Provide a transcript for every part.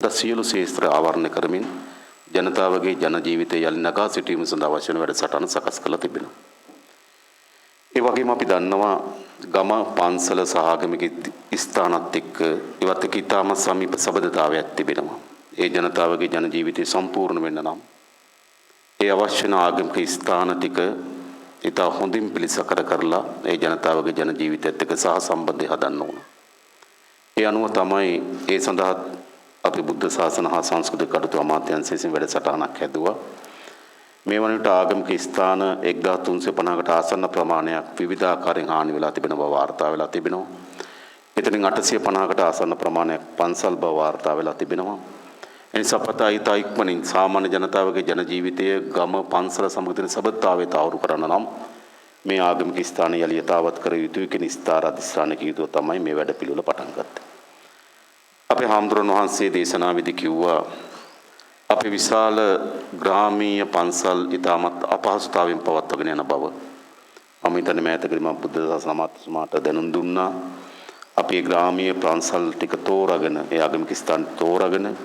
සියලු ශේත්‍ර ආවරණය කරමින් ජනතාවගේ ජන ජීවිතය යලි නගා සිටීම සඳහා අවශ්‍ය වන වැඩසටහන සකස් කරලා තිබෙනවා. ඒ වගේම අපි දන්නවා ගම පන්සල සහ ආගමික ස්ථානත් එක්ක ඉවත් එක්ක ඉතාම සමීප සබඳතාවයක් තිබෙනවා. ඒ ජනතාවගේ ජන ජීවිතය සම්පූර්ණ වෙන්න නම් ඒ අවශ්‍ය වන ආගමික ස්ථාන ටික ඉතා හොඳින් පිළිසකර කරලා ඒ ජනතාවගේ ජන ජීවිතයත් එක්ක සහ සම්බන්ධය හදන්න ඕන. ඒ අනුව තමයි ඒ සඳහා අපි බුද්ධ ශාසන හා සංස්කෘතික කටයුතු අමාත්‍යාංශය විසින් වැඩසටහනක් හැදුවා. මේ වන විට ආගමික ස්ථාන 1350කට ආසන්න ප්‍රමාණයක් විවිධාකාරයෙන් හානි වෙලා තිබෙන බව වාර්තා වෙලා තිබෙනවා. එතනින් 850කට ආසන්න ප්‍රමාණයක් පන්සල් බව වාර්තා වෙලා තිබෙනවා. එනිසා පතා ඊට ඉක්මනින් සාමාන්‍ය ජනතාවගේ ජන ජීවිතයේ ගම පන්සල සමග තියෙන සබඳතාවය තහවුරු කරන්න නම් මේ ආගමික ස්ථාන යලි යථාවත් කර යුතුයි කියන ස්ථාර අධිෂ්ඨානක යුතුව තමයි මේ වැඩ පිළිවෙල පටන් ගත්තේ. අපේ හාමුදුරන් වහන්සේ දේශනාවේදී කිව්වා අපේ විශාල ග්‍රාමීය පන්සල් ඉතාමත් අපහසුතාවයෙන් පවත්වාගෙන යන බව. මම හිතන්නේ මෑතකදී මම බුද්ධ ශාසන අමාත්‍යතුමාට දැනුම් දුන්නා. අපේ ග්‍රාමීය පන්සල් ටික තෝරාගෙන ඒ ආගමික ස්ථාන තෝරාගෙන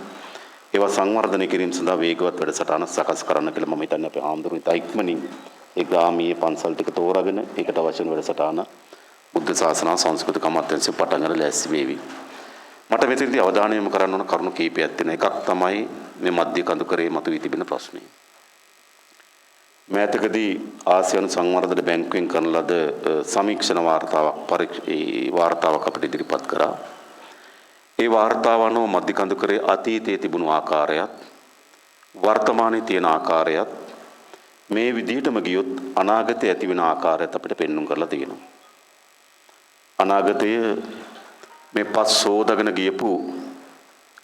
ඒවා සංවර්ධනය කිරීම සඳහා වේගවත් වැඩසටහන සකස් කරන්න කියලා මම හිතන්නේ අපේ හාමුදුරුවෝ ඉතා ඉක්මනින් ඒ ග්‍රාමීය පන්සල් ටික තෝරාගෙන ඒකට අවශ්‍ය වෙන වැඩසටහන බුද්ධ ශාසන සංස්කෘතික අමාත්‍යාංශය පටන් ගන්න ලෑස්ති වේවි. මට මෙතනදී අවධානය යොමු කරන්න ඕන කරුණු කීපයක් තියෙනවා. එකක් තමයි මේ මධ්‍ය කඳුකරේ මතුවී තිබෙන ප්‍රශ්නේ. මෑතකදී ආසියානු සංවර්ධන බැංකුවෙන් කරන ලද සමීක්ෂණ වාර්තාවක් අපිට ඉදිරිපත් කරා. ඒ වාර්තාව අනුව මධ්‍ය කඳුකරේ අතීතයේ තිබුණු ආකාරයත් වර්තමානයේ තියෙන ආකාරයත් මේ විදිහටම ගියොත් අනාගතයේ ඇති වෙන ආකාරයත් අපිට පෙන්වන්න කරලා තියෙනවා. අනාගතයේ මේ පස් සෝදගෙන ගියපු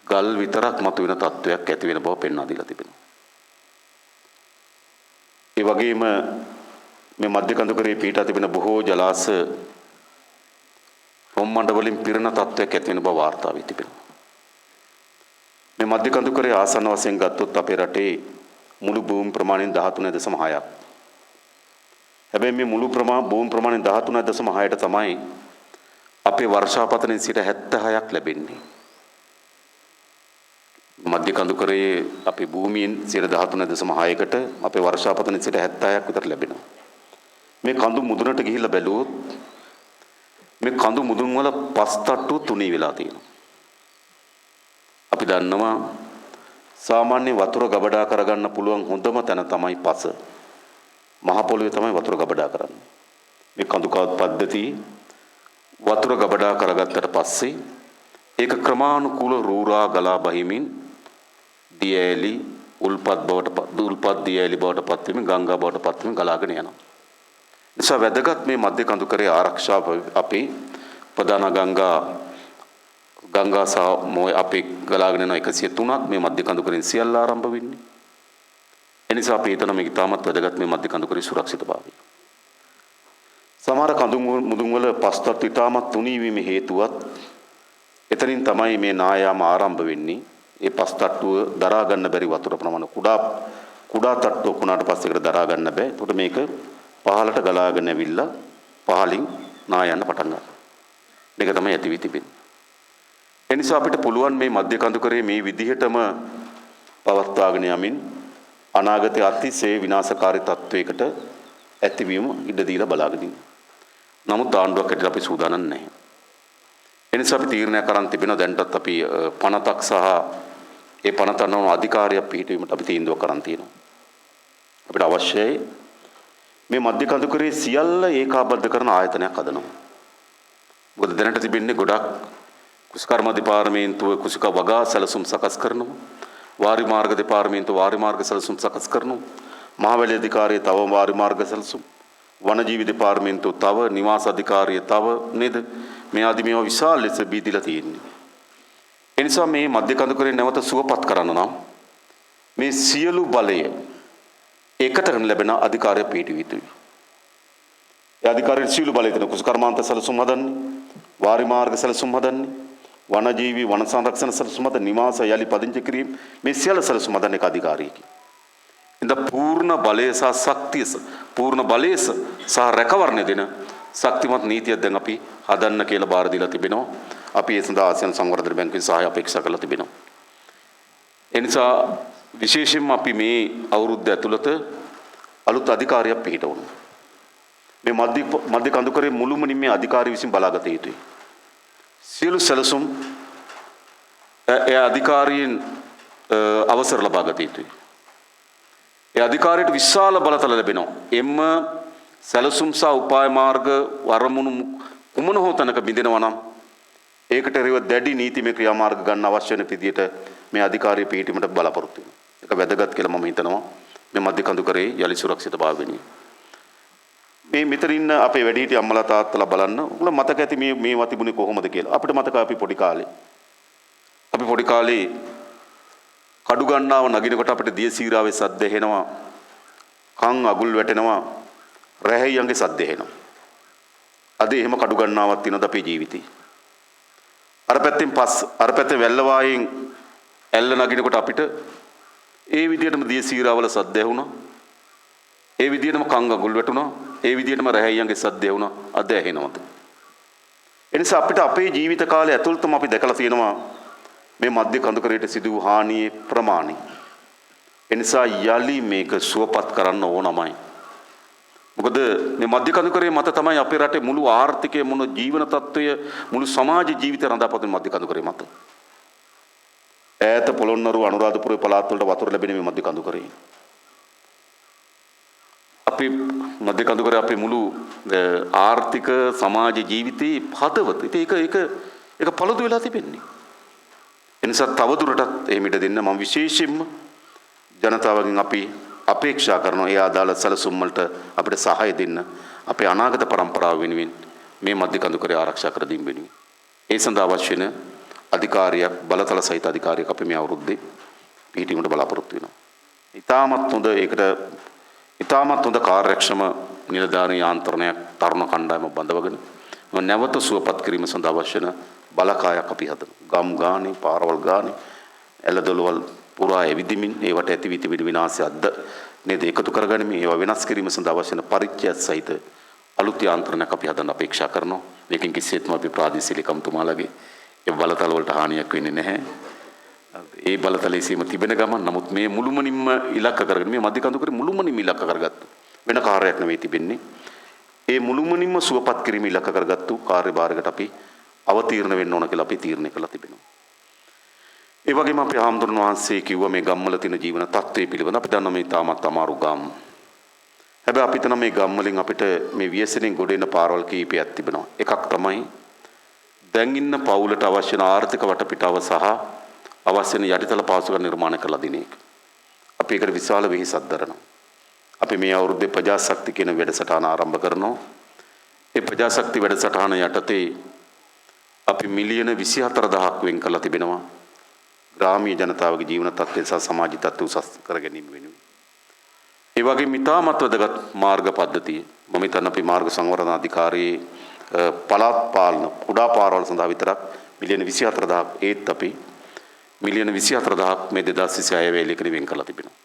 ගල් විතරක් මතුවෙන තත්වයක් ඇති වෙන බව පෙන්වා දීලා තිබෙනවා. ඒ වගේම මේ මධ්‍ය කඳුකරේ පිහිටා තිබෙන බොහෝ ජලාශ රොම්මඩ වලින් පිරෙන තත්වයක් ඇති වෙන බව වාර්තා වී තිබෙනවා. මේ මධ්‍ය කඳුකරේ ආසන්න වශයෙන් ගත්තොත් අපේ රටේ මුළු භූමි ප්‍රමාණයෙන් 13.6ක්. හැබැයි මේ මුළු භූමි ප්‍රමාණයෙන් 13.6ට තමයි අපේ වර්ෂාපතනයෙන් සිට 76ක් ලැබෙන්නේ. මධ්‍ය කඳුකරයේ අපේ භූමියෙන් 13.6කට අපේ වර්ෂාපතනයෙන් සිට 76ක් විතර ලැබෙනවා. මේ කඳු මුදුනට ගිහිල්ලා බැලුවොත් මේ කඳු මුදුන් වල පස් තට්ටු තුනී වෙලා තියෙනවා. අපි දන්නවා සාමාන්‍ය වතුර ගබඩා කරගන්න පුළුවන් හොඳම තැන තමයි පස. මහ පොළොවේ තමයි වතුර ගබඩා කරන්නේ. මේ කඳුකාත් පද්ධතිය වතුර ගබඩා කරගත්තට පස්සේ ඒක ක්‍රමානුකූල රූරා ගලා බහිමින් දියඇලි උල්පත් දියඇලි බවට පත් වෙමින් ගංගා බවට පත් වෙමින් ගලාගෙන යනවා. නිසා වැදගත් මේ මධ්‍ය කඳුකරේ ආරක්ෂාව අපේ ප්‍රධාන ගංගා සහ මොය අපේ ගලාගෙන යන 103ක් මේ මධ්‍ය කඳුකරෙන් සියල්ල ආරම්භ වෙන්නේ. එනිසා අපි හිතන මේ ඉතාමත් වැදගත් මේ මධ්‍ය කඳුකරේ සුරක්ෂිතභාවය. සමහර කඳු මුදුන් වල පස්තත් ඉතාමත් තුනී වීමේ හේතුවත් එතනින් තමයි මේ නායාම ආරම්භ වෙන්නේ. ඒ පස් තට්ටුව දරා ගන්න බැරි වතුර ප්‍රමාණය කුඩා තට්ටුවක් වුණාට පස්සේ ඒකට දරා ගන්න බෑ. ඒකට මේක පහළට ගලාගෙන ඇවිල්ලා පහළින් නායන්න පටන් ගන්නවා. මේක තමයි ඇති වී තිබෙන්නේ. ඒ නිසා අපිට පුළුවන් මේ මධ්‍ය කඳුකරේ මේ විදිහටම පවත්වාගෙන යමින් අනාගතයේ අතිශය විනාශකාරී තත්වයකට ඇතිවීම ඉඩ දීලා බලාගෙන ඉන්න. නමුත් ආණ්ඩුවක් හැටියට අපි සූදානම් නැහැ. ඒ නිසා අපි තීරණයක් කරන් තිබෙනවා දැන්ටත් අපි පනතක් සහ ඒ පනත අනුව අධිකාරියක් පිහිටවීමට අපි තීන්දුවක් කරන් තියෙනවා. අපිට අවශ්‍යයි මේ මධ්‍ය කඳුකරේ සියල්ල ඒකාබද්ධ කරන ආයතනයක් හදනවා. මොකද දැනට තිබෙන්නේ ගොඩක් කුසිකර්ම දෙපාර්තමේන්තුව කුසික වගා සැලසුම් සකස් කරනවා. වාරි මාර්ග දෙපාර්තමේන්තුව වාරි මාර්ග සැලසුම් සකස් කරනවා. මහවැලි අධිකාරිය තව වාරි මාර්ග සැලසුම්, වනජීවි දෙපාර්තමේන්තුව තව, නිවාස අධිකාරිය තව නේද? මේ ආදී මේවා විශාල ලෙස බීදිලා තියෙන්නේ. ඒ නිසා මේ මධ්‍ය කඳුකරේ නැවත සුවපත් කරන්න නම් මේ සියලු බලය එකට ලැබෙන අධිකාරිය පිහිටවිය යුතුයි. ඒ අධිකාරිය සියලු බලය දෙන කුසකර්මාන්ත සැලසුම් හදන්නේ, වාරි මාර්ග සැලසුම් හදන්නේ, වනජීවි වන සංරක්ෂණ සැලසුම් හදන්නේ, නිවාස යලි පදිංචි කිරීම මේ සියලු සැලසුම් හදන්නේ එක අධිකාරියකි. ඉතින් පූර්ණ බලය සහ ශක්තිය පූර්ණ බලය සහ රැකවරණය දෙන ශක්තිමත් නීතියක් දැන් අපි හදන්න කියලා බාර දීලා තිබෙනවා. අපි ඒ සඳහා ආසියානු සංවර්ධන බැංකුවේ සහාය අපේක්ෂා කරලා තිබෙනවා. ඒ නිසා විශේෂයෙන්ම අපි මේ අවුරුද්ද ඇතුළත අලුත් අධිකාරියක් පිහිටවනවා. මේ මධ්‍ය කඳුකරේ මුළුමනින් මේ අධිකාරිය විසින් බලාගත යුතුයි. සියලු සැලසුම් ඒ අධිකාරියෙන් අවසර ලබා ගත යුතුයි. ඒ අධිකාරියට විශාල බලතල ලැබෙනවා. එම්ම සැලසුම් සහ උපාය මාර්ග වරමුණු කුමන හෝ තැනක බිඳෙනවා නම් ඒකට එරෙහිව දැඩි නීතිමය ක්‍රියාමාර්ග ගන්න අවශ්‍ය වෙන විදිහට මේ අධිකාරිය පිහිටීමට බලාපොරොත්තු වෙනවා. ඒක වැදගත් කියලා මම හිතනවා මේ මධ්‍ය කඳුකරේ යලි සුරක්ෂිතභාවය වෙනුවෙන්. මේ මෙතන ඉන්න අපේ වැඩිහිටි අම්මලා තාත්තලා බලන්න. උගල මතක ඇති මේවා තිබුණේ කොහොමද කියලා. අපිට මතකයි අපි පොඩි කාලේ කඩු ගන්නාව නගිනකොට අපිට දිය සීරාවේ සද්ද ඇහෙනවා. කන් අගුල් වැටෙනවා. රැහැයියන්ගේ සද්ද ඇහෙනවා. අද එහෙම කඩු ගන්නාවක් තියෙනවද අපේ ජීවිතේ? අර පැත්තේ වැල්ලවායෙන් ඇල්ල නගිනකොට අපිට ඒ විදිහටම දිය සීරාවල සද්ද ඇහුණා. ඒ විදිහටම කන් අගුල් වැටුණා. ඒ විදිහටම රැහැයියන්ගේ සද්ද ඇහුණා. අද ඇහෙනවද? එනිසා අපිට අපේ ජීවිත කාලය ඇතුළතම අපි දැකලා තියෙනවා මේ මධ්‍ය කඳුකරයට සිදු වූ හානියේ ප්‍රමාණය. එනිසා යලි මේක සුවපත් කරන්න ඕනමයි. මොකද මේ මධ්‍ය කඳුකරේ මත තමයි අපේ රටේ මුළු ආර්ථිකය මුළු ජීවන තත්ත්වය මුළු සමාජ ජීවිතය රඳාපවතින මධ්‍ය කඳුකරේ මත. ඈත පොළොන්නරුව අනුරාධපුරේ පළාත් වලට වතුර ලැබෙන මේ මධ්‍ය කඳුකරේ. අපි මධ්‍ය කඳුකරේ අපේ මුළු ආර්ථික සමාජ ජීවිතේ හදවත. ඒක පළදු වෙලා තිබෙන්නේ. එනිසා තවදුරටත් එහෙම ඉඩ දෙන්න මම විශේෂයෙන්ම ජනතාවගෙන් අපි අපේක්ෂා කරනවා ඒ අදාළ සැලසුම් වලට අපිට සහාය දෙන්න අපේ අනාගත පරම්පරාව වෙනුවෙන් මේ මධ්‍ය කඳුකරේ ආරක්ෂා කර දීම වෙනුවෙන්. ඒ සඳහා අවශ්‍ය වෙන අධිකාරියක් බලතල සහිත අධිකාරියක් අපි මේ අවුරුද්දේ පිහිටීමට බලාපොරොත්තු වෙනවා. ඉතාමත් හොඳ කාර්යක්ෂම නිලධාරී යාන්ත්‍රණයක් තරුණ කණ්ඩායම බඳවගෙන නැවත සුවපත් කිරීම සඳහා අවශ්‍ය වෙන බලකායක් අපි හදනවා. ගම් ගානේ, පාරවල් ගානේ, එළදොළවල් පුරා එවිදිමින් ඒවට ඇති විවිධ විනාශය අද්ද නේද එකතු කරගනිමින් ඒවා වෙනස් කිරීම සඳහා අවශ්‍ය වෙන පරිච්ඡේද සහිත අලුත් යාන්ත්‍රණයක් අපි හදන්න අපේක්ෂා කරනවා. මේකෙන් කිසිසේත්ම අපි ප්‍රාදේශීය ලේකම්තුමාලගේ ඒ බලතල වලට හානියක් වෙන්නේ නැහැ. ඒ බලතලයේ සීම තිබෙන ගමන් නමුත් මේ මුළුමනින්ම ඉලක්ක කරගෙන මේ මධ්‍ය කඳුකරේ මුළුමනින්ම ඉලක්ක කරගත්තු වෙන කාර්යයක් නෙවෙයි තිබෙන්නේ. ඒ මුළුමනින්ම සුවපත් කිරීම ඉලක්ක කරගත්තු කාර්යභාරයකට අපි අවතීර්ණ වෙන්න ඕන කියලා අපි තීරණය කළා තිබෙනවා. ඒ වගේම අපි ආම්දුරන් වහන්සේ කිව්වා මේ ගම්වල තියෙන ජීවන තත්ත්වය පිළිබඳ අපි දන්නා මේ තාමත් අමාරු ගම්. හැබැයි අපි තන මේ ගම් වලින් අපිට මේ ව්‍යසනෙන් ගොඩ එන පාරවල් කීපයක් තිබෙනවා. එකක් තමයි දැන් ඉන්න පවුලට අවශ්‍ය වෙන ආර්ථික වටපිටාව සහ අවශ්‍ය වෙන යටිතල පහසුකම් නිර්මාණය කරලා දෙන එක. අපි ඒකට විශාල වෙහෙසක් දරනවා. අපි මේ අවුරුද්දේ ප්‍රජාශක්ති කියන වැඩසටහන ආරම්භ කරනවා. ඒ ප්‍රජාශක්ති වැඩසටහන යටතේ අපි මිලියන 24000ක් වෙන් කරලා තිබෙනවා. ග්‍රාමීය ජනතාවගේ ජීවන තත්ත්වය සහ සමාජ තත්ත්වය උසස් කර ගැනීම වෙනුවෙන්. ඒ වගේම ඉතාමත් වැදගත් මාර්ග පද්ධතිය මම හිතන්නේ අපි මාර්ග සංවර්ධන අධිකාරියේ පළාත් පාලන කුඩා පාරවල් සඳහා විතරක් මිලියන 24000ක් ඒත් අපි මිලියන 24000ක් මේ 2026 වේලේකදී වෙන් කරලා තිබෙනවා.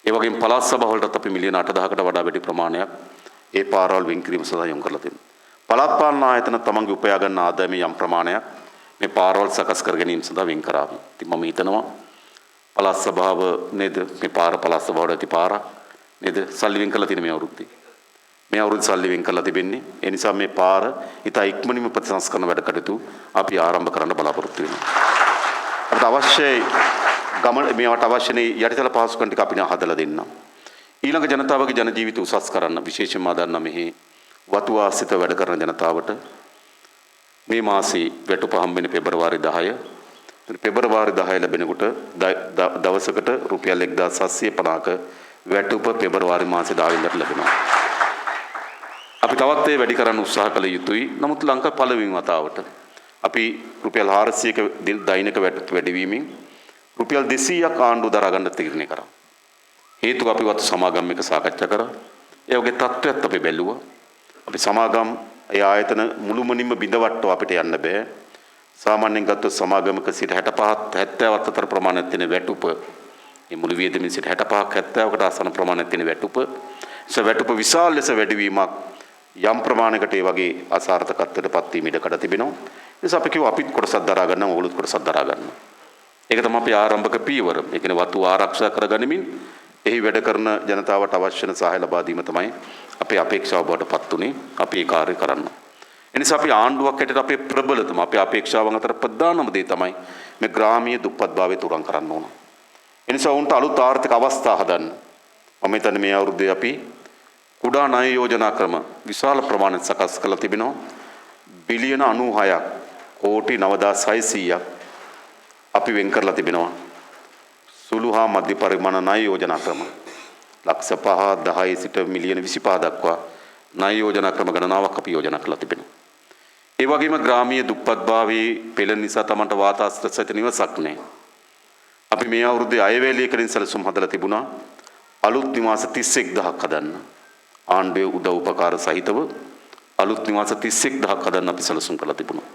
ඒ වගේම පළාත් සභා වලටත් අපි මිලියන 8000කට වඩා වැඩි ප්‍රමාණයක් ඒ පාරවල් වෙන් කිරීම සඳහා යොමු කරලා තියෙනවා. පළාත් පාලන ආයතන තමන්ගේ උපයා ගන්න ආදායමේ යම් ප්‍රමාණයක් මේ පාරවල් සකස් කර ගැනීම සඳහා වෙන් කරાવી. ඉතින් මම හිතනවා පළාත් සභාව නේද මේ පාර පළාත් සභාවට ඇති පාරක් නේද සල්ලි වෙන් කරලා තියෙන මේ අවුරුද්දේ. මේ අවුරුද්දේ සල්ලි වෙන් කරලා තිබෙන්නේ. ඒ නිසා මේ පාර ඉතා ඉක්මනින්ම ප්‍රතිසංස්කරණ වැඩ කටයුතු අපි ආරම්භ කරන්න බලාපොරොත්තු වෙනවා. අපිට අවශ්‍යයි මේවට අවශ්‍ය යටිතල පහසුකම් ටික අපි හදලා දෙන්න. ඊළඟ ජනතාවගේ ජන ජීවිත උසස් කරන්න විශේෂයෙන්ම ආදන්න මෙහි වතු ආශ්‍රිත වැඩ කරන ජනතාවට මේ මාසේ වැටුප හම්බෙන්නේ පෙබරවාරි 10. පෙබරවාරි 10 ලැබෙනකොට දවසකට රුපියල් 1750ක වැටුප පෙබරවාරි මාසේ 10 වෙනිදාට ලැබෙනවා. අපි තවත් ඒ වැඩි කරන්න උත්සාහ කළ යුතුයි. නමුත් ලංකාවේ පළවෙනි වතාවට අපි රුපියල් 400ක දෛනික වැටුප වැඩිවීමෙන් රුපියල් 200ක් ආණ්ඩුව දරා ගන්න තීරණය කරා. හේතුව අපි වත් සමාගම් එක සාකච්ඡා කරා. ඒ වගේ තත්ත්වයක් අපි බැලුවා. අපි සමාගම් ඒ ආයතන මුළුමනින්ම බිඳවට්ටව අපිට යන්න බෑ. සාමාන්‍යයෙන් ගත්තොත් සමාගමක සිට 65 70ක් අතර ප්‍රමාණයක් තියෙන වැටුප මේ මුළු වියදමින් සිට 65ක් 70කට ආසන්න ප්‍රමාණයක් තියෙන වැටුප වැටුප විශාල ලෙස වැඩිවීමක් යම් ප්‍රමාණයකට ඒ වගේ අසාර්ථකත්වයට පත් වීම ඉඩ කඩ තිබෙනවා. ඒ නිසා අපි කිව්වා අපිත් කොටසක් දරා ගන්නවා ඕගොල්ලොත් කොටසක් දරා ගන්න. ඒක තමයි අපි ආරම්භක පියවර. ඒ කියන්නේ වතු ආරක්ෂා කරගනිමින් එහි වැඩ කරන ජනතාවට අවශ්‍ය සහාය ලබා දීම තමයි අපේ අපේක්ෂාව බවට පත් උනේ. අපි ඒ කාර්ය කරන්න. එනිසා අපි ආණ්ඩුවක් හැටියට අපේ ප්‍රබලතම අපේ අපේක්ෂාවන් අතර ප්‍රධානම දේ තමයි මේ ග්‍රාමීය දුප්පත්භාවය තුරන් කරන්න ඕන. එනිසා උන්ට අලුත් ආර්ථික අවස්ථා හදන්න. මම හිතන්නේ මේ අවුරුද්දේ අපි කුඩා ණය යෝජනා ක්‍රම විශාල ප්‍රමාණයක් සකස් කරලා තිබෙනවා. බිලියන 96ක් කෝටි 9600ක් අපි වෙන් කරලා තිබෙනවා. සුළු හා මධ්‍ය පරිමාණ ණය යෝජනා ක්‍රම ලක්ෂ 5 10 සිට මිලියන 25 දක්වා ණය යෝජනා ක්‍රම ගණනාවක් අපි යෝජනා කරලා තිබෙනවා. ඒ වගේම ග්‍රාමීය දුප්පත්භාවයේ පෙළෙන නිසා තමන්ට වාතාශ්‍රිත සහිත නිවසක් නැහැ. අපි මේ අවුරුද්දේ අයවැයලියකින් සැලසුම් හදලා තිබුණා අලුත් නිවාස 31000ක් හදන්න. ආණ්ඩුවේ උදව් උපකාර සහිතව අලුත් නිවාස 31000ක් හදන්න අපි සැලසුම් කරලා තිබුණා.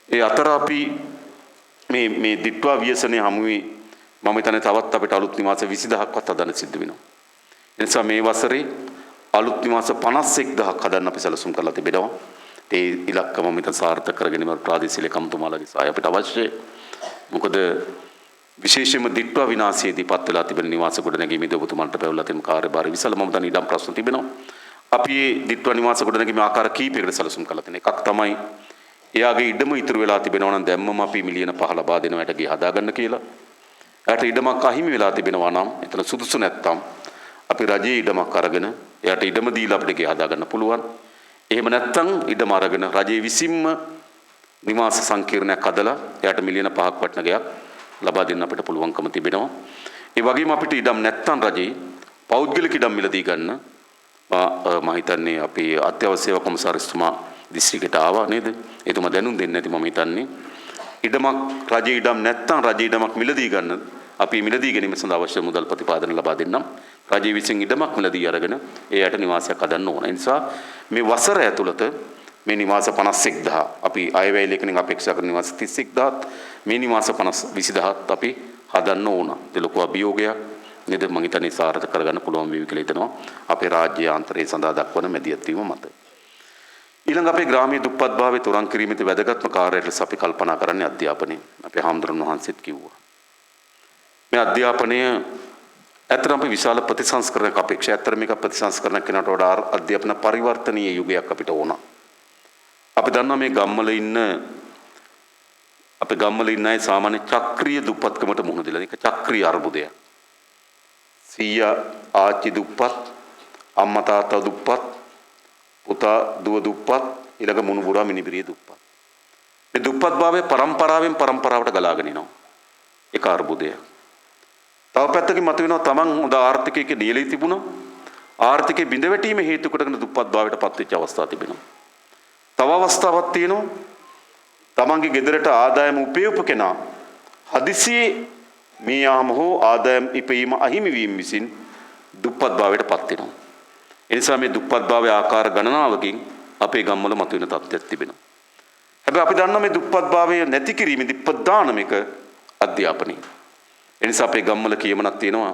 ඒ අතර අපි මේ දිට්වා ව්‍යසනයේ හමුවේ මම හිතන්නේ තවත් අපිට අලුත් නිවාස 20000ක්වත් හදන්න සිද්ධ වෙනවා. ඒ නිසා මේ වසරේ අලුත් නිවාස 51000ක් හදන්න අපි සැලසුම් කරලා තිබෙනවා. ඒ ඉලක්ක මම හිතන සාර්ථක කරගෙන ප්‍රාදේශීය ලේකම්තුමාලාගේ සහාය අපිට අවශ්‍යයි. මොකද විශේෂයෙන්ම දිට්වා විනාශයේදී පත් වෙලා තිබෙන නිවාස ගොඩනැගීමේදී ඔබතුමන්ට පැවරලා තියෙන කාර්යභාරය විසල මම දැන් ඉඩම් ප්‍රශ්න තිබෙනවා. අපි මේ දිට්වා නිවාස ගොඩනැගීමේ ආකාර කීපයකට සැලසුම් කරලා තියෙනවා. එකක් තමයි එයාගේ ඉඩම ඉතුරු වෙලා තිබෙනවා නම් දැම්මම අපි මිලියන 5 ලබා දෙනවා යට ගේ හදාගන්න කියලා. එයාට ඉඩමක් අහිමි වෙලා තිබෙනවා නම් එතන සුදුසු නැත්තම් අපි රජයේ ඉඩමක් අරගෙන එයාට ඉඩම දීලා අපිට ගේ හදාගන්න පුළුවන්. එහෙම නැත්තම් ඉඩම අරගෙන රජයේ විසින්ම නිවාස සංකීර්ණයක් හදලා එයාට මිලියන 5ක් වටින ගයක් ලබා දෙන්න අපිට පුළුවන්කම තිබෙනවා. ඒ වගේම අපිට ඉඩම් නැත්තම් රජයේ පෞද්ගලික ඉඩම් මිලදී ගන්න මම හිතන්නේ අපි අත්‍යවශ්‍ය සේවා කොමසාරිස්තුමා දිස්ත්‍රික්කයට ආවා නේද? එතුමා දැනුම් දෙන්නේ නැති මම හිතන්නේ. ඉඩමක් රජයේ ඉඩම් නැත්තම් රජයේ ඉඩමක් මිලදී ගන්න අපි මිලදී ගැනීම සඳහා අවශ්‍ය මුදල් ප්‍රතිපාදන ලබා දෙන්නම්. රජයේ විසින් ඉඩමක් මිලදී අරගෙන එයාට නිවාසයක් හදන්න ඕන. ඒ නිසා මේ වසර ඇතුළත මේ නිවාස 51000 අපි අයවැය ලේඛනෙන් අපේක්ෂා කරන නිවාස 31000ත් මේ නිවාස 20000ත් අපි හදන්න ඕන. ඒ ලොකු අභියෝගයක් නේද? මම හිතන්නේ සාර්ථක කරගන්න පුළුවන් වේවි කියලා හිතනවා. අපේ රාජ්‍ය ආන්තරය සඳහා දක්වන මැදිහත් වීම මත. ඊළඟ අපේ ග්‍රාමීය දුප්පත්භාවය තුරන් කිරීමේ වැදගත්ම කාර්යයට ලෙස අපි කල්පනා කරන්නේ අධ්‍යාපනය. අපේ හාමුදුරන් වහන්සේත් කිව්වා. මේ අධ්‍යාපනය ඇත්තටම අපි විශාල ප්‍රතිසංස්කරණයක් අපේක්ෂා. ඇත්තට මේක ප්‍රතිසංස්කරණයක් කෙනාට වඩා අධ්‍යාපන පරිවර්තනීය යුගයක් අපිට ඕන. අපි දන්නවා මේ ගම්වල ඉන්න අය සාමාන්‍ය චක්‍රීය දුප්පත්කමට මුහුණ දෙලා. ඒක චක්‍රීය අර්බුදයක්. සීයා ආච්චි දුප්පත්, අම්මා තාත්තා දුප්පත්, පුතා දුව දුප්පත්, ඊළඟ මුණුබුරා මිනිබිරිය දුප්පත්. මේ දුප්පත්භාවය පරම්පරාවෙන් පරම්පරාවට ගලාගෙන එනවා. ඒක අර්බුදයක්. තව පැත්තකින් මතුවෙනවා තමන් හොඳ ආර්ථිකයක නියැලී තිබුණා. ආර්ථිකයේ බිඳ වැටීම හේතු කොටගෙන දුප්පත්භාවයට පත්වෙච්ච අවස්ථා තිබෙනවා. තව අවස්ථාවක් තියෙනවා තමන්ගේ ගෙදරට ආදායම උපයපු කෙනා හදිසියේ මේ යාම හෝ ආදායම් ඉපීම අහිමි වීම විසින් දුප්පත්භාවයට පත් වෙනවා. ඒ නිසා මේ දුප්පත්භාවයේ ආකාර ගණනාවකින් අපේ ගම්වල මතුවෙන තත්ත්වයක් තිබෙනවා. හැබැයි අපි දන්නවා මේ දුප්පත්භාවය නැති කිරීමේදී ප්‍රධානම එක අධ්‍යාපනය. ඒ නිසා අපේ ගම්වල කියමනක් තියෙනවා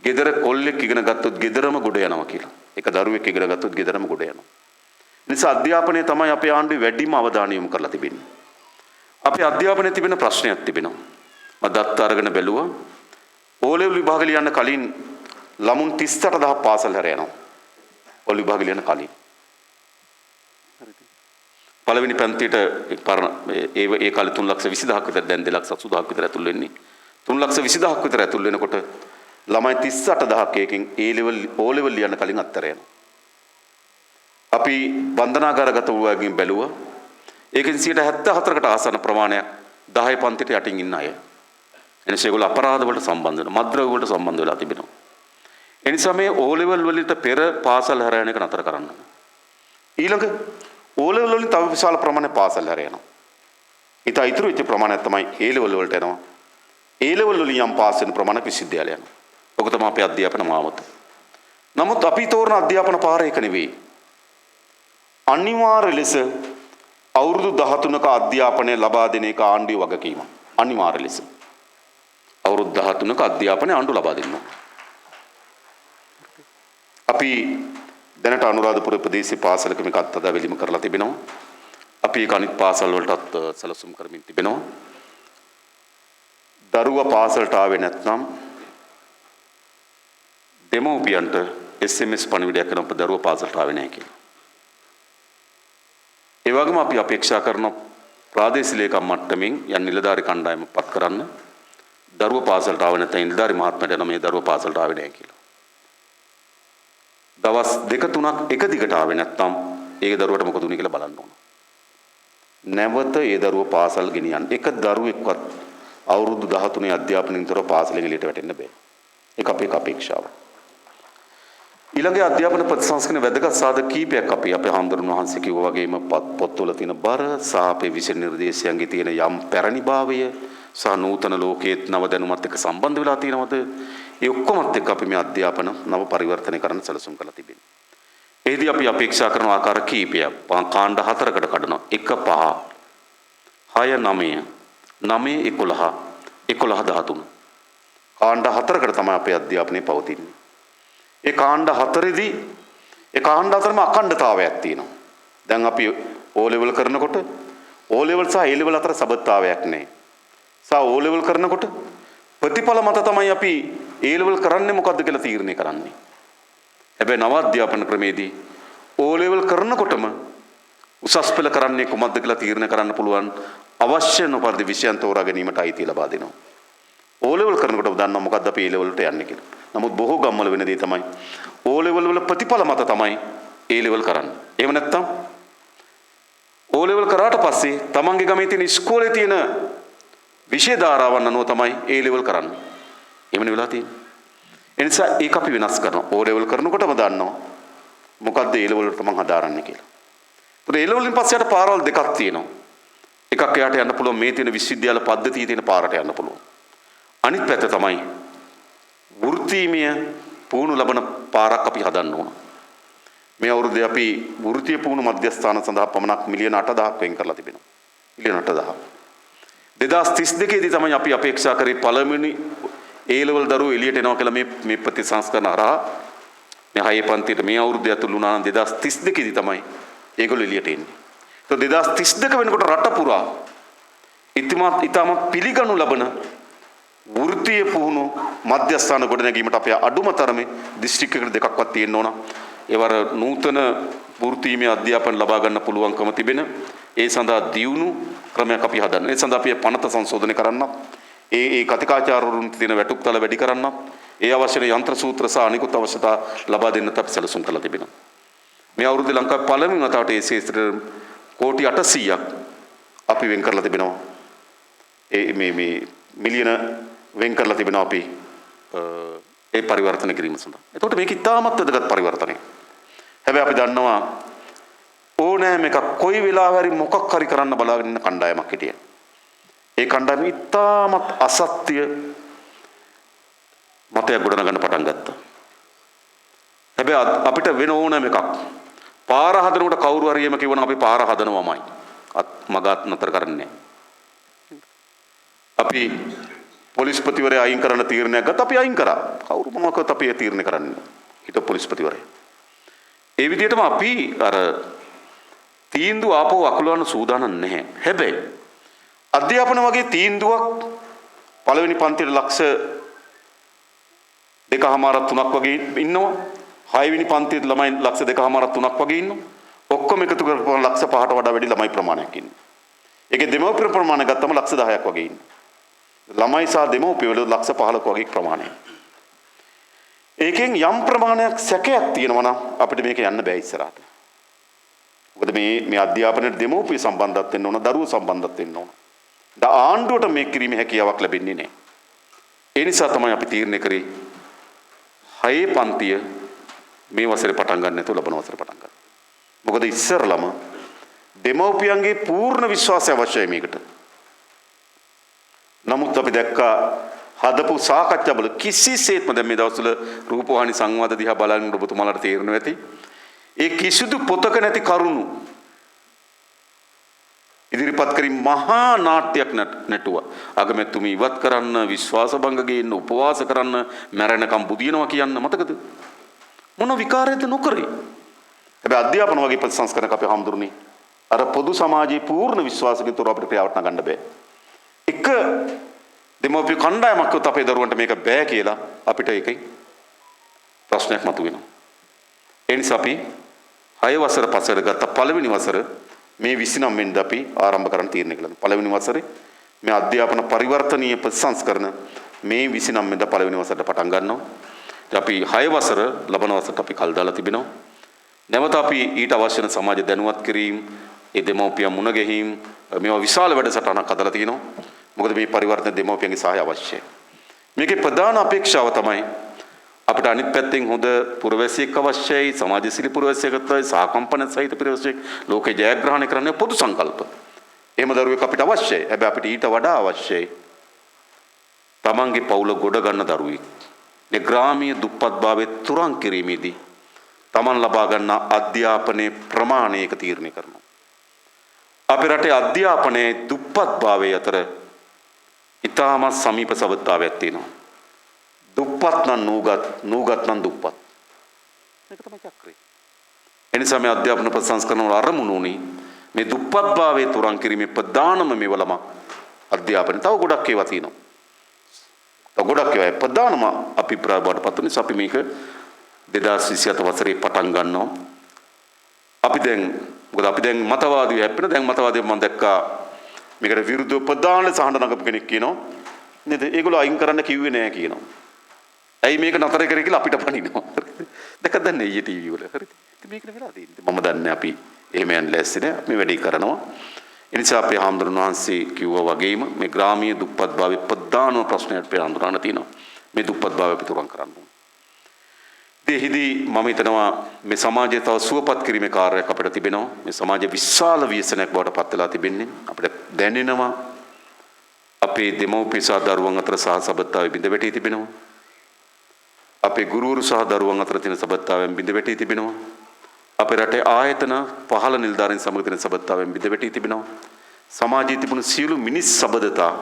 ගෙදර කොල්ලෙක් ඉගෙන ගත්තොත් ගෙදරම ගොඩ යනවා කියලා. එක දරුවෙක් ඉගෙන ගත්තොත් ගෙදරම ගොඩ යනවා. ඒ නිසා අධ්‍යාපනය තමයි අපේ ආණ්ඩුවේ වැඩිම අවධානය යොමු කරලා තිබෙන්නේ. අපේ අධ්‍යාපනයේ තිබෙන ප්‍රශ්නයක් තිබෙනවා. මම දත්ත අරගෙන බැලුවා. O level විභාග ලියන්න කලින් ළමුන් 38000 පාසල් හැර යනවා. O level විභාග ලියන්න කලින්. පළවෙනි පන්තියට ඒ කාලේ 320000ක් විතර දැන් 280000ක් විතර ඇතුල් වෙන්නේ. 320000ක් විතර ඇතුල් වෙනකොට ළමයි 38000ක් එකකින් O level ලියන්න කලින් අත්තර යනවා. අපි බන්ධනාගාරගත වූවාගෙන් බැලුවා. ඒකෙන් 74%කට ආසන්න ප්‍රමාණයක් 10 පන්තියට යටින් ඉන්න අය. එනිසා ඒගොල්ලෝ අපරාධ වලට සම්බන්ධ වෙනවා. මද්ද්‍රව්‍ය වලට සම්බන්ධ වෙලා තිබෙනවා. එනිසා මේ O level වලට පෙර පාසල් හැර යන එක නතර කරන්න. ඊළඟ O level වලින් තව විශාල ප්‍රමාණයක් පාසල් හැර යනවා. ඊට ඉතුරු වෙච්ච ප්‍රමාණයක් තමයි A level වලට යනවා. A level වලින් යම් පාස් වෙන ප්‍රමාණයක් විශ්වවිද්‍යාලය යනවා. ඔක තමයි අපේ අධ්‍යාපන මාවත. නමුත් අපි තෝරන අධ්‍යාපන පාර එක නෙවෙයි. අනිවාර්ය ලෙස අවුරුදු 13ක අධ්‍යාපනය ලබා දෙන එක ආණ්ඩුවේ වගකීම. අනිවාර්ය ලෙස අවුරුදු 13ක අධ්‍යාපනය ආණ්ඩුව ලබා දෙනවා. අපි දැනට අනුරාධපුර ප්‍රදේශයේ පාසලක මේක අත්අඩංගුවෙලිම කරලා තිබෙනවා. අපි ඒක අනිත් පාසල් වලටත් සැලසුම් කරමින් තිබෙනවා. දරුවා පාසලට ආවේ නැත්නම් දෙමව්පියන්ට SMS පණිවිඩයක් කරන දරුවා පාසලට ආවේ නැහැ කියලා. ඒ වගේම අපි අපේක්ෂා කරන ප්‍රාදේශීය ලේකම් මට්ටමින් යන් නිලධාරි කණ්ඩායම පත් කරන්න දරුවා පාසලට ආවේ නැත්නම් නිලධාරි මහත්මයාට යන මේ දරුවා පාසලට ආවේ නැහැ කියලා. දවස් 2-3ක් එක දිගට ආවේ නැත්නම් ඒ දරුවට මොකද උනේ කියලා බලන්න ඕන. නැවත ඒ දරුවා පාසල් ගෙනියන්න. එක දරුවෙක්වත් අවුරුදු 13 අධ්‍යාපනයෙන් තොරව පාසලෙන් එළියට වැටෙන්න බෑ. ඒක අපේ අපේක්ෂාව. ඊළඟ අධ්‍යාපන ප්‍රතිසංස්කරණ වැදගත් සාධක කීපයක් අපේ හාමුදුරුවෝ වහන්සේ කිව්වා වගේම පොත්වල තියෙන බර සහ අපේ විෂය නිර්දේශයන්ගේ තියෙන යම් පැරණිභාවය සහ නූතන ලෝකයේත් නව දැනුමත් එක්ක සම්බන්ධ වෙලා තියෙනවද? ඒ ඔක්කොමත් එක්ක අපි මේ අධ්‍යාපන නව පරිවර්තනය කරන්න සැලසුම් කරලා තිබෙනවා. එහිදී අපි අපේක්ෂා කරන ආකාර කීපයක් කාණ්ඩ 4කට කඩනවා. 1 5 6 9 9 11 11 13 කාණ්ඩ 4කට තමයි අපේ අධ්‍යාපනය පවතින්නේ. ඒ කාණ්ඩ 4ෙදී ඒ කාණ්ඩ 4ම අඛණ්ඩතාවයක් තියෙනවා. දැන් අපි O level කරනකොට O level සහ A level අතර සබඳතාවයක් නැහැ. සහ O level කරනකොට ප්‍රතිඵල මත තමයි අපි A level කරන්නේ මොකද්ද කියලා තීරණය කරන්නේ. හැබැයි නව අධ්‍යාපන ක්‍රමේදී O level කරනකොටම උසස් පෙළ කරන්නේ කොහොමද කියලා තීරණය කරන්න පුළුවන් අවශ්‍ය නොපරිදි විෂයන් තෝරා ගැනීමට අයිතිය ලබා දෙනවා. O level කරනකොට දන්නවා මොකද්ද අපි A level ට යන්නේ කියලා. නමුත් බොහෝ ගම්වල වෙන දේ තමයි O level වල ප්‍රතිඵල මත තමයි A level කරන්නේ. එහෙම නැත්නම් O level කරාට පස්සේ තමන්ගේ ගමේ තියෙන ඉස්කෝලේ තියෙන විෂය ධාරාවන් අනුව තමයි A level කරන්නේ. එහෙමනේ වෙලා තියෙන්නේ. ඒ නිසා ඒක අපි වෙනස් කරනවා. O level කරනකොටම දන්නවා මොකද්ද A level වලට මං හදාරන්නේ කියලා. ඒත් A level වලින් පස්සේ යට පාරවල් දෙකක් තියෙනවා. එකක් එයාට යන්න පුළුවන් මේ තියෙන විශ්වවිද්‍යාල පද්ධතියේ තියෙන පාරට යන්න පුළුවන්. අනිත් පැත්ත තමයි වෘත්තීමය පුහුණු ලබන පාරක් අපි හදන්න ඕන. මේ අවුරුද්දේ අපි වෘත්තීය පුහුණු මධ්‍යස්ථාන සඳහා පමණක් මිලියන 8,000ක් වෙන් කරලා තිබෙනවා. මිලියන 8,000. 2032 දී තමයි අපි අපේක්ෂා කරේ පළවෙනි A level දරුවෝ එළියට එනවා කියලා මේ ප්‍රතිසංස්කරණ හරහා මේ 6 පන්තියට මේ අවුරුද්ද ඇතුළු වුණා නම් 2032 දී තමයි ඒගොල්ලෝ එළියට එන්නේ. તો 2032 වෙනකොට රට පුරා ඉතාමත් පිළිගනු ලබන වෘත්තීය පුහුණු මධ්‍යස්ථාන ගොඩනැගීමට අපේ අඩුම තරමේ දිස්ත්‍රික්කයකට දෙකක්වත් තියෙන්න ඕන. ඒවර නූතන වෘත්තීය අධ්‍යාපන ලබා ගන්න පුළුවන්කම තිබෙන ඒ සඳහා දියුණු ක්‍රමයක් අපි හදන්න. ඒ සඳහා අපි පනත සංශෝධනය කරන්න. ඒ කතිකාචාර්යවරුන් තියෙන වැටුප්තල වැඩි කරන්න. ඒ අවශ්‍ය යන්ත්‍ර සූත්‍ර සහ අනිකුත් අවශ්‍යතා ලබා දෙන්නත් අපි සැලසුම් කරලා තිබෙනවා. මේ අවුරුද්දේ ලංකාවේ පළමුවෙන් වතාවට ඒ ශේත්‍රයේ කෝටි 800ක් අපි වෙන් කරලා තිබෙනවා. මේ මිලියන වෙන් කරලා තිබෙනවා අපි ඒ පරිවර්තන කිරීම සඳහා. එතකොට මේක ඉතාමත් වැදගත් පරිවර්තනයක්. හැබැයි අපි දන්නවා ඕනෑම එකක් කොයි වෙලාවෙ හරි මොකක් හරි කරන්න බලාගෙන ඉන්න කණ්ඩායමක් හිටිය. ඒ කණ්ඩායම ඉතාමත් අසත්‍ය මතයක් ගොඩනගන්න පටන් ගත්තා. හැබැයි අපිට වෙන ඕනෑම එකක් පාර හදනකොට කවුරු හරි එහෙම කිව්වනම් අපි පාර හදනවමයි. මගත් නතර කරන්නේ නැහැ. අපි පොලිස්පතිවරයා අයින් කරන්න තීරණයක් ගත්තා අපි අයින් කරා. කවුරු මොනවක්වත් අපි ඒ තීරණය කරන්නේ නැහැ. හිටපු පොලිස්පතිවරයා. ඒ විදිහටම අපි අර තීන්දුව ආපහු අකුලවන්න සූදානම් නැහැ. හැබැයි අධ්‍යාපන වගේ තීන්දුවක් පළවෙනි පන්තියේ ලක්ෂ 2.5-3ක් වගේ ඉන්නවා. 6 වෙනි පන්තියේ ළමයි ලක්ෂ 2.5-3ක් වගේ ඉන්නවා. ඔක්කොම එකතු කරපුවම ලක්ෂ 5ට වඩා වැඩි ළමයි ප්‍රමාණයක් ඉන්නවා. ඒකේ දෙමව්පිය ප්‍රමාණය ගත්තම ලක්ෂ 10ක් වගේ ඉන්නවා. ළමයි සහ දෙමව්පිය වල ලක්ෂ 15ක වගේ ප්‍රමාණයක්. ඒකෙන් යම් ප්‍රමාණයක් සැකයක් තියෙනවා නම් අපිට මේක යන්න බෑ ඉස්සරහට. මොකද මේ අධ්‍යාපනයේ දෙමව්පිය සම්බන්ධත් වෙන්න ඕන, දරුවෝ සම්බන්ධත් වෙන්න ඕන. ආණ්ඩුවට මේ කිරීමේ හැකියාවක් ලැබෙන්නේ නැහැ. ඒ නිසා තමයි අපි තීරණය කරේ 6 පන්තිය මේ වසරේ පටන් ගන්න නැතුව ලබන වසරේ පටන් ගන්න. මොකද ඉස්සරළම දෙමව්පියන්ගේ පූර්ණ විශ්වාසය අවශ්‍යයි මේකට. නමුත් අපි දැක්කා හදපු සාකච්ඡා වල කිසිසේත්ම දැන් මේ දවස්වල රූපවාහිනී සංවාද දිහා බලන ඔබතුමාලාට තේරෙනවා ඇති. ඒ කිසිදු පොතක නැති කරුණු ඉදිරිපත් කරි මහා නාට්‍යයක් නැටුවා. අගමැතිතුමී ඉවත් කරන්න, විශ්වාස භංග ගේන්න, උපවාස කරන්න, මැරෙනකම් බුදිනවා කියන්න මතකද? මොන විකාරයක්ද නොකරේ? හැබැයි අධ්‍යාපන වගේ ප්‍රතිසංස්කරණයක් අපේ හාමුදුරනේ අර පොදු සමාජයේ පූර්ණ විශ්වාසකින් තොරව අපිට ක්‍රියාවට නගන්න බෑ. එක දෙමව්පිය කණ්ඩායමක්වත් අපේ දරුවන්ට මේක බෑ කියලා අපිට ඒකයි ප්‍රශ්නයක් මතුවෙනවා. ඒ නිසා අපි 6 වසර පසර ගත්ත පළවෙනි වසර මේ 29 වෙනිදා අපි ආරම්භ කරන්න තීරණය කළා. පළවෙනි වසරේ මේ අධ්‍යාපන පරිවර්තනීය ප්‍රතිසංස්කරණ මේ 29 වෙනිදා පළවෙනි වසරට පටන් ගන්නවා. අපි 6 වසර ලබන වසරට අපි කල් දාලා තිබෙනවා. නැවත අපි ඊට අවශ්‍ය වෙන සමාජ දැනුවත් කිරීම, ඒ දෙමව්පියන් මුණ ගැහිම් මේවා විශාල වැඩසටහනක් හදලා තියෙනවා. මොකද මේ පරිවර්තන දෙමව්පියන්ගේ සහාය අවශ්‍යයි. මේකේ ප්‍රධාන අපේක්ෂාව තමයි අපිට අනිත් පැත්තෙන් හොඳ පුරවැසියෙක් අවශ්‍යයි, සමාජශීලී පුරවැසියෙක් අවශ්‍යයි, සහකම්පන සහිත පුරවැසියෙක් ලෝකේ ජයග්‍රහණය කරන්න පොදු සංකල්ප. එහෙම දරුවෙක් අපිට අවශ්‍යයි. හැබැයි අපිට ඊට වඩා අවශ්‍යයි තමන්ගේ පවුල ගොඩ ගන්න දරුවෙක්. මේ ග්‍රාමීය දුප්පත්භාවයේ තුරන් කිරීමේදී තමන් ලබා ගන්න අධ්‍යාපනයේ ප්‍රමාණය එක තීරණය කරනවා. අපේ රටේ අධ්‍යාපනයේ දුප්පත්භාවය අතර ඉතාමත් සමීප සබඳතාවයක් තියෙනවා. දුප්පත් නම් නූගත් නම් දුප්පත්. මේක තමයි චක්‍රය. එනිසා මේ අධ්‍යාපන ප්‍රතිසංස්කරණ වල අරමුණු උනේ මේ දුප්පත්භාවයේ තුරන් කිරීමේ ප්‍රධානම මේවලම අධ්‍යාපනය. තව ගොඩක් ඒවා තියෙනවා. තව ගොඩක් ඒවා ප්‍රධානම අභිප්‍රාය බවට පත් වෙන නිසා අපි මේක 2027 වසරේ පටන් ගන්නවා. අපි දැන් මතවාදී හැප්පෙන දැන් මතවාදී මම දැක්කා මේකට විරුද්ධව ප්‍රධාන සහන නගපු කෙනෙක් කියනවා නේද? ඒගොල්ලෝ අයින් කරන්න කිව්වේ නෑ කියනවා. ඇයි මේක නතර කරේ කියලා අපිට පණිනවා. දැක්කද දැන් ඊයේ ටීවී වල. හරිද? ඉතින් මේක වෙලා තියෙන්නේ. මම දන්නේ අපි එහෙම යන්න ලෑස්ති නෑ. අපි වැඩි කරනවා. ඒ නිසා අපේ හාමුදුරන් වහන්සේ කිව්වා වගේම මේ ග්‍රාමීය දුප්පත්භාවයේ ප්‍රධානම ප්‍රශ්නයට අපේ හාමුදුරන් තියෙනවා. මේ දුප්පත්භාවය අපි තුරන් කරන්න ඕනේ. එහිදී මම හිතනවා මේ සමාජය තව සුවපත් කිරීමේ කාර්යයක් අපිට තිබෙනවා. මේ සමාජය විශාල ව්‍යසනයක් බවට පත් වෙලා තිබෙන්නේ. අපිට දැනෙනවා අපේ දෙමව්පිය සහ දරුවන් අතර සහසබඳතාවය බිඳ වැටී තිබෙනවා. අපේ ගුරුවරු සහ දරුවන් අතර තියෙන සබඳතාවයන් බිඳ වැටී තිබෙනවා. අපේ රටේ ආයතන පහළ නිලධාරීන් සමග තියෙන සබඳතාවයන් බිඳ වැටී තිබෙනවා. සමාජයේ තිබුණු සියලු මිනිස් සබඳතා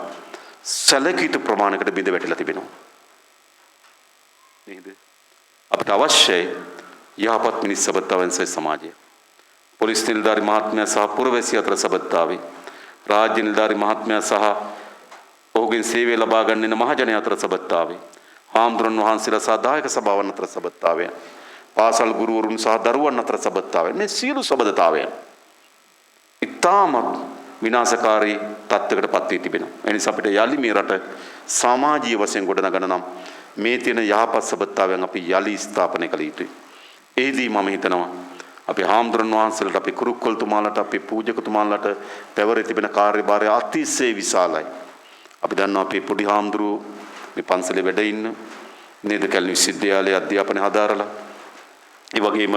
සැලකිය යුතු ප්‍රමාණයකට බිඳ වැටිලා තිබෙනවා. නේද? අපට අවශ්‍යයි යහපත් මිනිස් සබඳතාවයන් සහිත සමාජය. පොලිස් නිලධාරි මහත්මයා සහ පුරවැසියා අතර සබඳතාවය, රාජ්‍ය නිලධාරි මහත්මයා සහ ඔහුගෙන් සේවය ලබා ගන්න මහජනයා අතර සබඳතාවය, හාමුදුරන් වහන්සේලා සහ දායක සභාවන් අතර සබඳතාවය, පාසල් ගුරුවරුන් සහ දරුවන් අතර සබඳතාවය, මේ සියලු සබඳතාවයන් ඉතාමත් විනාශකාරී තත්ත්වයකට පත් වී තිබෙනවා. ඒ නිසා අපිට යලි මේ රට සමාජීය වශයෙන් ගොඩනගන නම් මේ තියෙන යහපත් සබඳතාවයන් අපි යලි ස්ථාපනය කළ යුතුයි. එහිදී මම හිතනවා අපි හාමුදුරන් වහන්සේලාට, අපි කුරුක්කොල්තුමාලට, අපි පූජකතුමාලට පැවරී තිබෙන කාර්යභාරය අතිශය විශාලයි. අපි දන්නවා අපේ පොඩි හාමුදුරුවෝ මේ පන්සලේ වැඩ ඉන්න නේද, කැලණි විශ්වවිද්‍යාලයේ අධ්‍යාපනය හදාරලා, ඒ වගේම